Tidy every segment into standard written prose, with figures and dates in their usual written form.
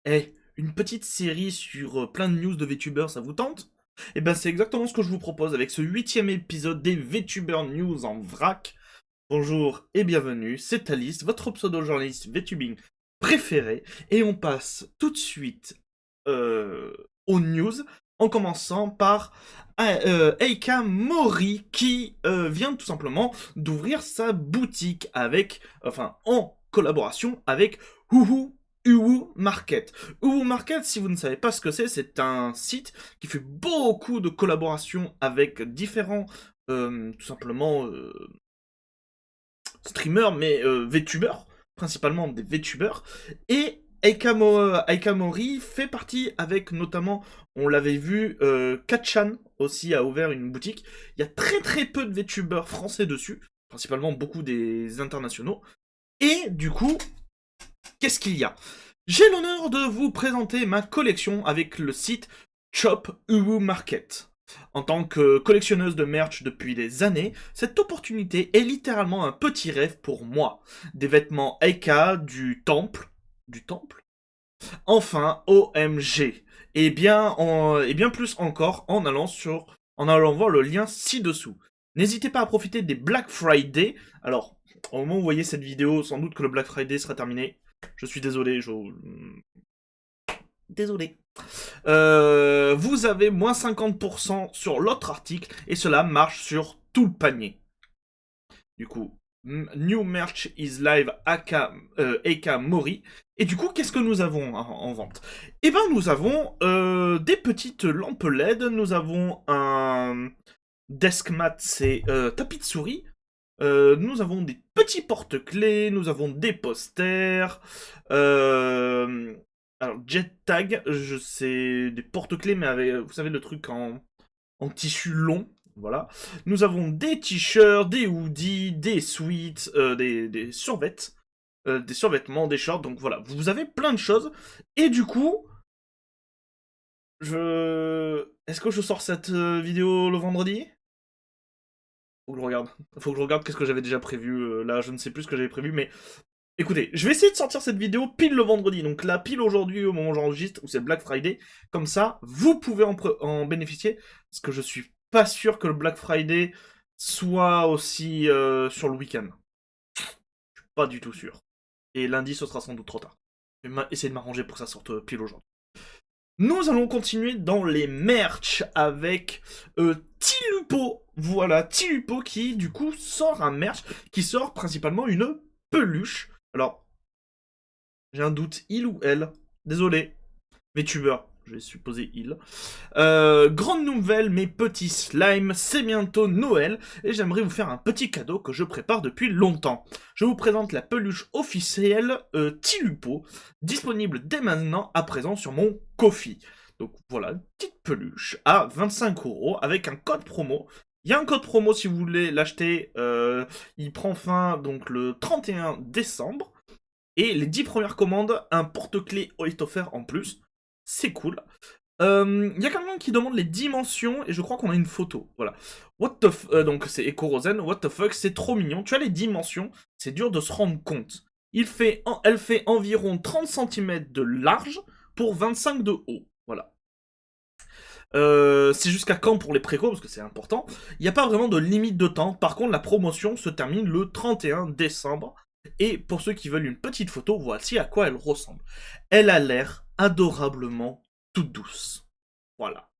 Une petite série sur plein de news de VTubers, ça vous tente? Eh ben c'est exactement ce que je vous propose avec ce 8e épisode des VTuber News en vrac. Bonjour et bienvenue, c'est Alice, votre pseudo-journaliste VTubing préféré, et on passe tout de suite aux news, en commençant par Eika Mori qui vient tout simplement d'ouvrir sa boutique en collaboration avec Huhu Uwu Market. Uwu Market, si vous ne savez pas ce que c'est un site qui fait beaucoup de collaborations avec différents, tout simplement, streamers, mais VTubers, principalement des VTubers. Et Aika Mori fait partie avec notamment, on l'avait vu, Katchan aussi a ouvert une boutique. Il y a très très peu de VTubers français dessus, principalement beaucoup des internationaux. Et du coup, qu'est-ce qu'il y a? J'ai l'honneur de vous présenter ma collection avec le site Chop Uwu Market. En tant que collectionneuse de merch depuis des années, cette opportunité est littéralement un petit rêve pour moi. Des vêtements Eika, du temple. Du temple? Enfin, OMG. Et bien plus encore en allant voir le lien ci-dessous. N'hésitez pas à profiter des Black Friday. Alors, au moment où vous voyez cette vidéo, sans doute que le Black Friday sera terminé. Je suis désolé, désolé. Vous avez moins 50% sur l'autre article, et cela marche sur tout le panier. Du coup, New Merch is Live Eka Mori. Et du coup, qu'est-ce que nous avons en vente? Eh ben, nous avons des petites lampes LED, nous avons un desk mat, c'est tapis de souris. Nous avons des petits porte-clés, nous avons des posters, alors jet tag, je sais des porte-clés, mais avec, vous savez, le truc en tissu long, voilà. Nous avons des t-shirts, des hoodies, des sweats, des des survêtements, des shorts, donc voilà. Vous avez plein de choses, et du coup, est-ce que je sors cette vidéo le vendredi? Faut que je regarde. Faut que je regarde qu'est-ce que j'avais déjà prévu. Là, je ne sais plus ce que j'avais prévu, mais écoutez, je vais essayer de sortir cette vidéo pile le vendredi. Donc là, pile aujourd'hui, au moment où j'enregistre, où c'est Black Friday. Comme ça, vous pouvez en bénéficier. Parce que je suis pas sûr que le Black Friday soit aussi sur le week-end. Je suis pas du tout sûr. Et lundi, ce sera sans doute trop tard. Je vais essayer de m'arranger pour que ça sorte pile aujourd'hui. Nous allons continuer dans les merch avec Tilupo. Voilà, Tilupo qui du coup sort un merch, qui sort principalement une peluche. Alors, j'ai un doute, il ou elle. Désolé, VTuber, je vais supposer il. Grande nouvelle, mes petits slimes, c'est bientôt Noël et j'aimerais vous faire un petit cadeau que je prépare depuis longtemps. Je vous présente la peluche officielle Tilupo, disponible dès maintenant à présent sur mon Ko-fi. Donc voilà, une petite peluche à 25€ avec un code promo. Il y a un code promo si vous voulez l'acheter, il prend fin donc le 31 décembre. Et les 10 premières commandes, un porte-clés est offert en plus. C'est cool. Il y a quelqu'un qui demande les dimensions et je crois qu'on a une photo. Voilà. Donc c'est Eco-Rosen. What the fuck, c'est trop mignon. Tu as les dimensions, c'est dur de se rendre compte. Elle fait environ 30 cm de large pour 25 de haut. Voilà. C'est jusqu'à quand pour les préco, parce que c'est important. Il n'y a pas vraiment de limite de temps. Par contre, la promotion se termine le 31 décembre. Et pour ceux qui veulent une petite photo, voici à quoi elle ressemble. Elle a l'air adorablement toute douce. Voilà.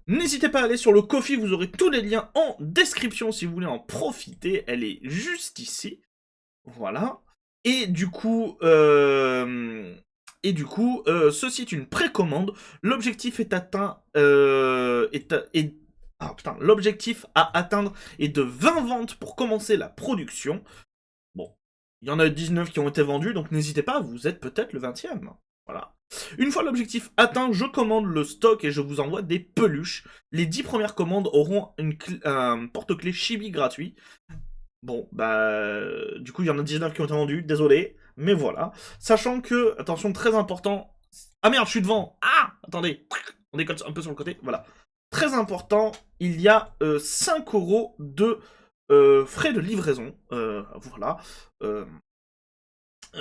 N'hésitez pas à aller sur le Ko-fi, vous aurez tous les liens en description si vous voulez en profiter. Elle est juste ici. Voilà. Et du coup, ceci est une précommande. L'objectif est atteint. Ah putain, l'objectif à atteindre est de 20 ventes pour commencer la production. Bon, il y en a 19 qui ont été vendus, donc n'hésitez pas, vous êtes peut-être le 20e. Voilà. Une fois l'objectif atteint, je commande le stock et je vous envoie des peluches. Les 10 premières commandes auront un porte-clés Chibi gratuit. Bon, bah, du coup, il y en a 19 qui ont été vendus, désolé, mais voilà. Sachant que, attention, très important. Ah merde, je suis devant. Ah, attendez, on décolle un peu sur le côté, voilà. Très important, il y a 5€ de frais de livraison, voilà. Euh,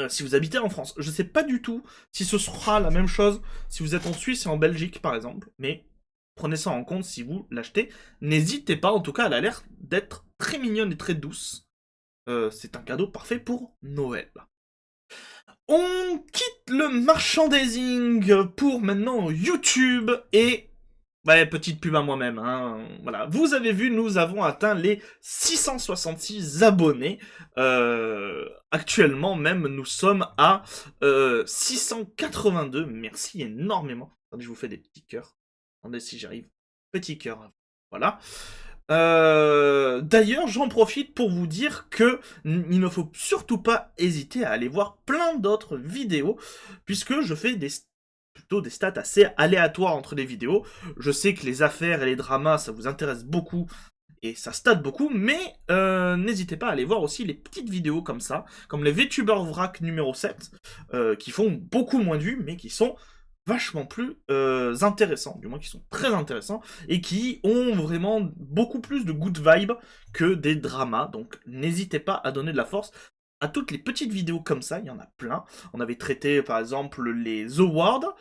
si vous habitez en France. Je sais pas du tout si ce sera la même chose si vous êtes en Suisse et en Belgique, par exemple, mais prenez ça en compte si vous l'achetez. N'hésitez pas, en tout cas, elle a l'air d'être très mignonne et très douce. C'est un cadeau parfait pour Noël. On quitte le merchandising pour maintenant YouTube et... Ouais, petite pub à moi-même, hein. Voilà. Vous avez vu, nous avons atteint les 666 abonnés. Actuellement même, nous sommes à 682. Merci énormément. Attendez, je vous fais des petits cœurs. Attendez si j'arrive. Petit cœur. Voilà. D'ailleurs, j'en profite pour vous dire que il ne faut surtout pas hésiter à aller voir plein d'autres vidéos, puisque je fais plutôt des stats assez aléatoires entre les vidéos. Je sais que les affaires et les dramas, ça vous intéresse beaucoup, et ça stat beaucoup, mais n'hésitez pas à aller voir aussi les petites vidéos comme ça, comme les VTubers Vrac numéro 7, qui font beaucoup moins de vues, mais qui sont vachement plus intéressants, du moins qui sont très intéressants, et qui ont vraiment beaucoup plus de good vibes que des dramas, donc n'hésitez pas à donner de la force à toutes les petites vidéos comme ça, il y en a plein. On avait traité par exemple les awards,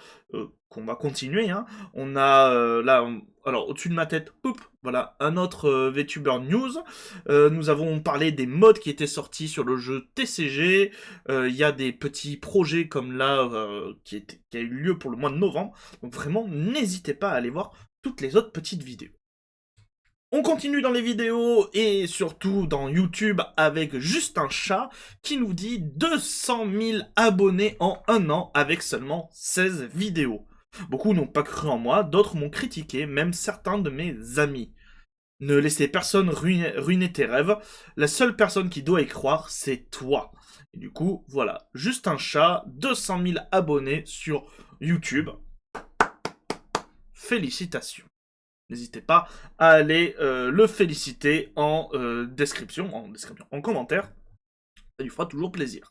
qu'on va continuer, hein. On a là, alors au-dessus de ma tête, voilà, un autre VTuber News. Nous avons parlé des mods qui étaient sortis sur le jeu TCG. Il y a des petits projets comme là, qui a eu lieu pour le mois de novembre. Donc vraiment, n'hésitez pas à aller voir toutes les autres petites vidéos. On continue dans les vidéos et surtout dans YouTube avec Juste un chat qui nous dit 200 000 abonnés en un an avec seulement 16 vidéos. Beaucoup n'ont pas cru en moi, d'autres m'ont critiqué, même certains de mes amis. Ne laissez personne ruiner tes rêves, la seule personne qui doit y croire, c'est toi. Et du coup, voilà, Juste un chat, 200 000 abonnés sur YouTube. Félicitations. N'hésitez pas à aller le féliciter en en commentaire. Ça lui fera toujours plaisir.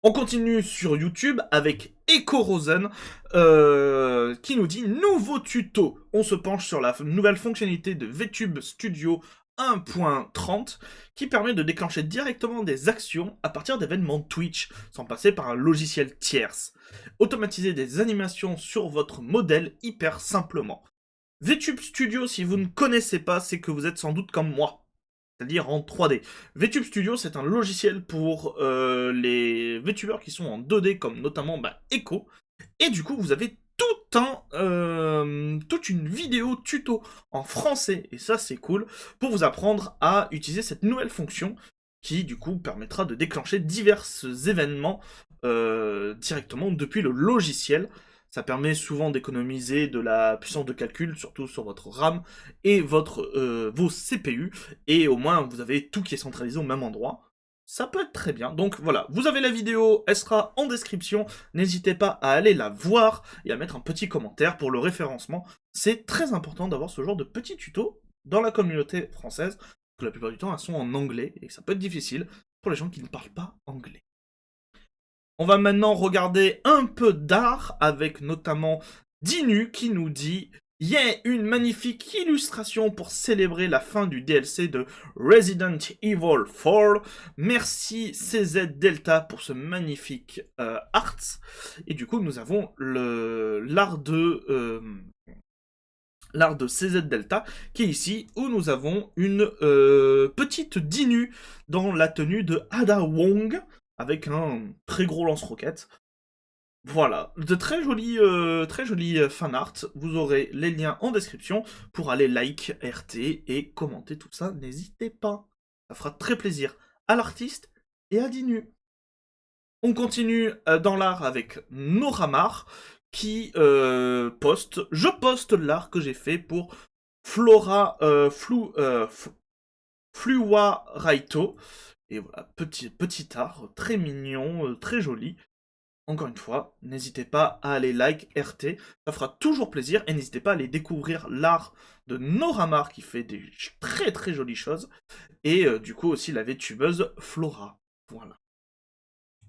On continue sur YouTube avec Echo Rosen qui nous dit nouveau tuto. On se penche sur la nouvelle fonctionnalité de VTube Studio 1.30 qui permet de déclencher directement des actions à partir d'événements Twitch sans passer par un logiciel tierce. Automatiser des animations sur votre modèle hyper simplement. VTube Studio, si vous ne connaissez pas, c'est que vous êtes sans doute comme moi, c'est-à-dire en 3D. VTube Studio, c'est un logiciel pour les VTubers qui sont en 2D, comme notamment Echo. Et du coup, vous avez toute une vidéo tuto en français, et ça c'est cool, pour vous apprendre à utiliser cette nouvelle fonction qui du coup permettra de déclencher divers événements directement depuis le logiciel. Ça permet souvent d'économiser de la puissance de calcul, surtout sur votre RAM et vos CPU, et au moins vous avez tout qui est centralisé au même endroit. Ça peut être très bien. Donc voilà, vous avez la vidéo, elle sera en description. N'hésitez pas à aller la voir et à mettre un petit commentaire pour le référencement. C'est très important d'avoir ce genre de petits tutos dans la communauté française, parce que la plupart du temps elles sont en anglais, et ça peut être difficile pour les gens qui ne parlent pas anglais. On va maintenant regarder un peu d'art avec notamment Dinu qui nous dit « Yeah, une magnifique illustration pour célébrer la fin du DLC de Resident Evil 4. Merci CZ Delta pour ce magnifique art. » Et du coup, nous avons l'art de CZ Delta qui est ici, où nous avons une petite Dinu dans la tenue de Ada Wong, avec un très gros lance-roquette. Voilà, de très jolis fan art. Vous aurez les liens en description pour aller like, RT et commenter tout ça. N'hésitez pas, ça fera très plaisir à l'artiste et à Dinu. On continue dans l'art avec Noramar qui poste. Je poste l'art que j'ai fait pour Flua Raito. Et voilà, petit art, très mignon, très joli. Encore une fois, n'hésitez pas à aller like, RT, ça fera toujours plaisir. Et n'hésitez pas à aller découvrir l'art de Noramar qui fait des très très jolies choses. Et du coup aussi la VTubeuse Flora. Voilà.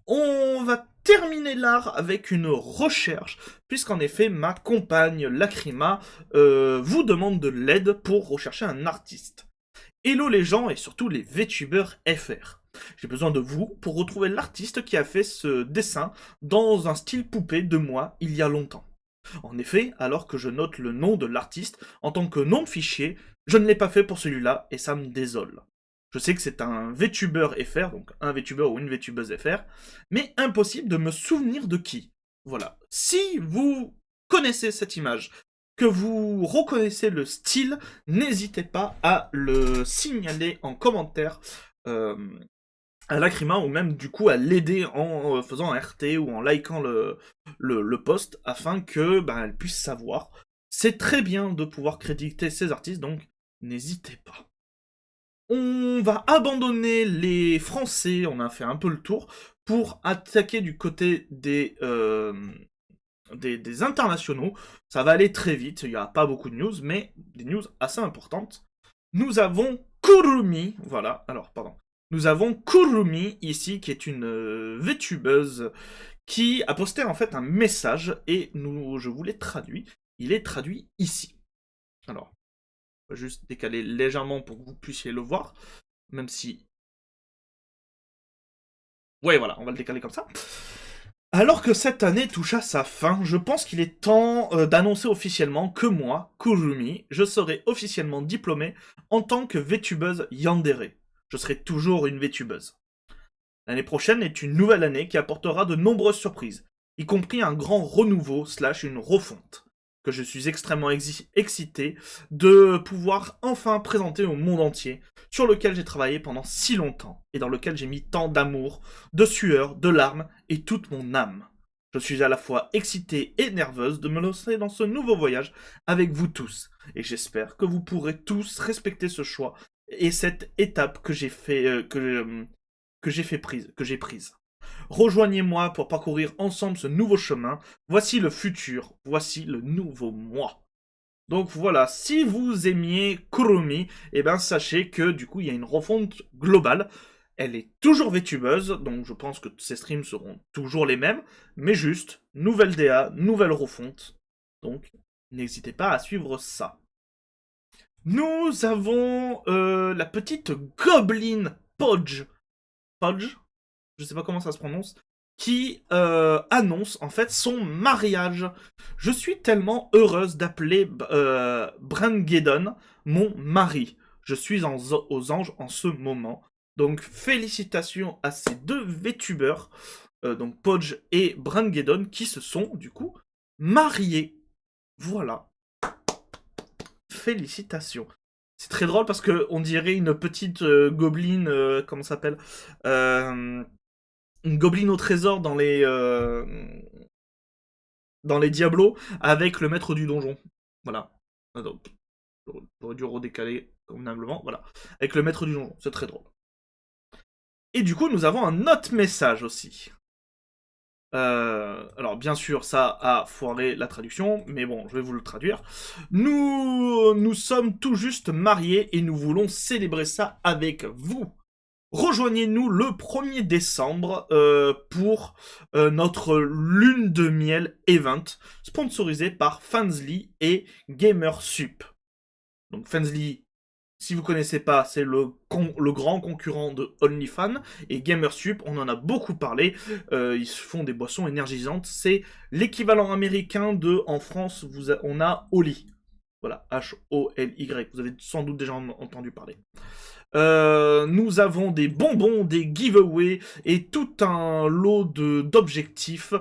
On va terminer l'art avec une recherche, puisqu'en effet ma compagne Lacrima vous demande de l'aide pour rechercher un artiste. Hello les gens et surtout les VTubers FR. J'ai besoin de vous pour retrouver l'artiste qui a fait ce dessin dans un style poupée de moi il y a longtemps. En effet, alors que je note le nom de l'artiste en tant que nom de fichier, je ne l'ai pas fait pour celui-là et ça me désole. Je sais que c'est un VTuber FR, donc un VTuber ou une VTubeuse FR, mais impossible de me souvenir de qui. Voilà. Si vous connaissez cette image, que vous reconnaissez le style, n'hésitez pas à le signaler en commentaire à Lacrima ou même du coup à l'aider en faisant un RT ou en likant le post afin que elle puisse savoir. C'est très bien de pouvoir créditer ces artistes, donc n'hésitez pas. On va abandonner les Français, on a fait un peu le tour, pour attaquer du côté des internationaux. Ça va aller très vite, il n'y a pas beaucoup de news, mais des news assez importantes. Nous avons Kurumi, voilà, alors pardon. Nous avons Kurumi ici, qui est une VTubeuse, qui a posté en fait un message, et je vous l'ai traduit. Il est traduit ici. Alors, je vais juste décaler légèrement pour que vous puissiez le voir, même si... Ouais, voilà, on va le décaler comme ça. Alors que cette année touche à sa fin, je pense qu'il est temps d'annoncer officiellement que moi, Kurumi, je serai officiellement diplômé en tant que VTubeuse yandere. Je serai toujours une VTubeuse. L'année prochaine est une nouvelle année qui apportera de nombreuses surprises, y compris un grand renouveau / une refonte, que je suis extrêmement excité de pouvoir enfin présenter au monde entier, sur lequel j'ai travaillé pendant si longtemps, et dans lequel j'ai mis tant d'amour, de sueur, de larmes et toute mon âme. Je suis à la fois excitée et nerveuse de me lancer dans ce nouveau voyage avec vous tous, et j'espère que vous pourrez tous respecter ce choix et cette étape que j'ai prise. Rejoignez-moi pour parcourir ensemble ce nouveau chemin. Voici le futur, voici le nouveau moi. Donc voilà, si vous aimiez Kurumi, sachez que du coup il y a une refonte globale. Elle est toujours VTubeuse, donc je pense que ses streams seront toujours les mêmes, mais juste, nouvelle DA, nouvelle refonte. Donc, n'hésitez pas à suivre ça. Nous avons la petite Goblin Podge. Podge, je sais pas comment ça se prononce, qui annonce en fait son mariage. Je suis tellement heureuse d'appeler Brangeddon mon mari. Je suis aux anges en ce moment. Donc félicitations à ces deux VTubers, donc Podge et Brangeddon, qui se sont du coup mariés. Voilà. Félicitations. C'est très drôle parce que on dirait une petite gobeline, comment ça s'appelle, une gobeline au trésor dans les Diablos avec le maître du donjon. Voilà. Donc, j'aurais dû redécaler convenablement. Voilà. Avec le maître du donjon. C'est très drôle. Et du coup, nous avons un autre message aussi. Alors, bien sûr, ça a foiré la traduction, mais bon, je vais vous le traduire. Nous sommes tout juste mariés et nous voulons célébrer ça avec vous. Rejoignez-nous le 1er décembre pour notre lune de miel event, sponsorisé par Fansly et Gamersup. Donc Fansly, si vous connaissez pas, c'est le grand concurrent de OnlyFans, et Gamersup, on en a beaucoup parlé, ils font des boissons énergisantes, c'est l'équivalent américain de, en France, on a Oli. Voilà, H-O-L-Y, vous avez sans doute déjà entendu parler. Nous avons des bonbons, des giveaways et tout un lot d'objectifs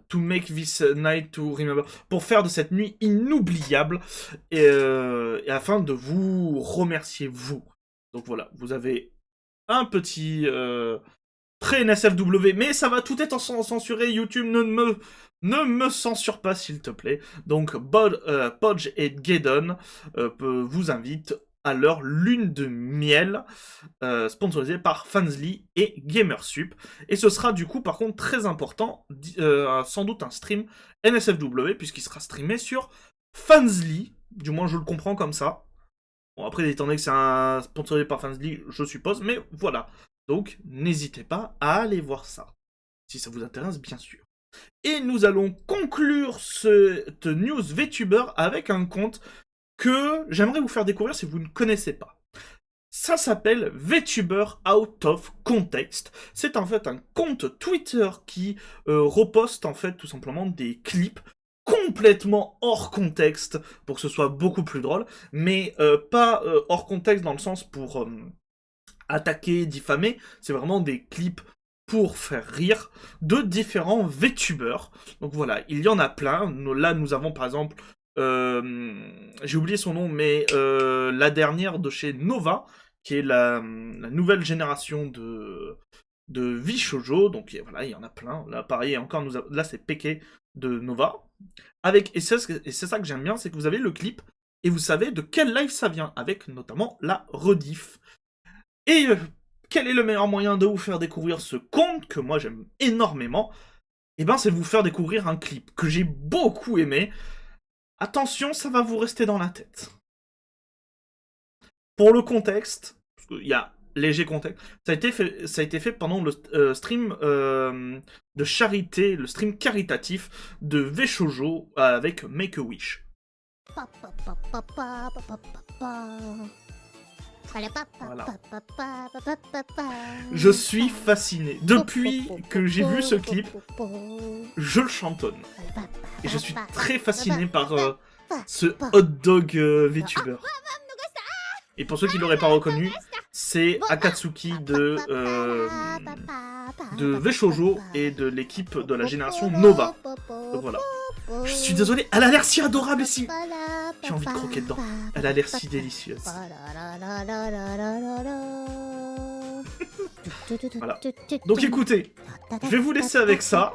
to make this night to remember, pour faire de cette nuit inoubliable et afin de vous remercier vous. Donc voilà, vous avez un petit pré-NSFW, mais ça va tout être censuré. YouTube ne me censure pas, s'il te plaît. Donc, Podge et Geddon vous invitent à leur lune de miel, sponsorisée par Fansly et Gamersup. Et ce sera du coup, par contre, très important, sans doute un stream NSFW, puisqu'il sera streamé sur Fansly. Du moins, je le comprends comme ça. Bon, après, étant donné que c'est un sponsorisé par Fansly, je suppose, mais voilà. Donc, n'hésitez pas à aller voir ça, si ça vous intéresse, bien sûr. Et nous allons conclure cette news VTuber avec un compte que j'aimerais vous faire découvrir si vous ne connaissez pas. Ça s'appelle VTuber Out of Context. C'est en fait un compte Twitter qui reposte en fait tout simplement des clips complètement hors contexte pour que ce soit beaucoup plus drôle, mais pas hors contexte dans le sens pour attaquer, diffamer, c'est vraiment des clips pour faire rire de différents VTubers. Donc voilà, il y en a plein. Là, nous avons par exemple, j'ai oublié son nom, mais la dernière de chez Nova, qui est la nouvelle génération de Vishoujo. Donc voilà, il y en a plein. Là, pareil, encore, là, c'est Peke de Nova. Et c'est ça que j'aime bien, c'est que vous avez le clip, et vous savez de quel live ça vient, avec notamment la rediff. Et quel est le meilleur moyen de vous faire découvrir ce compte, que moi j'aime énormément? Eh ben, c'est de vous faire découvrir un clip que j'ai beaucoup aimé. Attention, ça va vous rester dans la tête. Pour le contexte, parce qu'il y a léger contexte, ça a été fait pendant le stream de charité, le stream caritatif de Veshoujo avec Make-A-Wish. Voilà. Je suis fasciné. Depuis que j'ai vu ce clip, je le chantonne. Et je suis très fasciné par ce hot dog VTuber. Et pour ceux qui ne l'auraient pas reconnu, c'est Akatsuki de Veshoujo et de l'équipe de la génération Nova. Donc voilà. Je suis désolé, elle a l'air si adorable et si... J'ai envie de croquer dedans. Elle a l'air si délicieuse. Voilà. Donc écoutez, je vais vous laisser avec ça.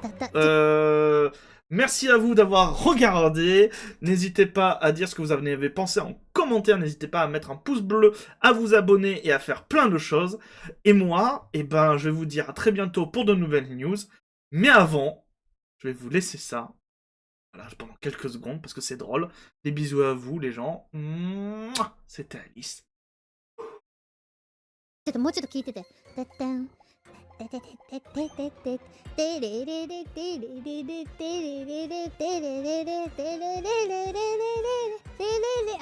Merci à vous d'avoir regardé. N'hésitez pas à dire ce que vous en avez pensé en commentaire. N'hésitez pas à mettre un pouce bleu, à vous abonner et à faire plein de choses. Et moi, eh ben, je vais vous dire à très bientôt pour de nouvelles news. Mais avant, je vais vous laisser ça. Voilà, pendant quelques secondes, parce que c'est drôle. Des bisous à vous, les gens. C'était Alice. ちょっともうちょっと聞いてて。てってん。あ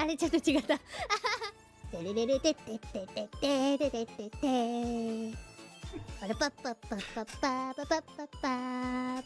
れちょっと違った。あれパッパッパッパッパッパッパッパッパッ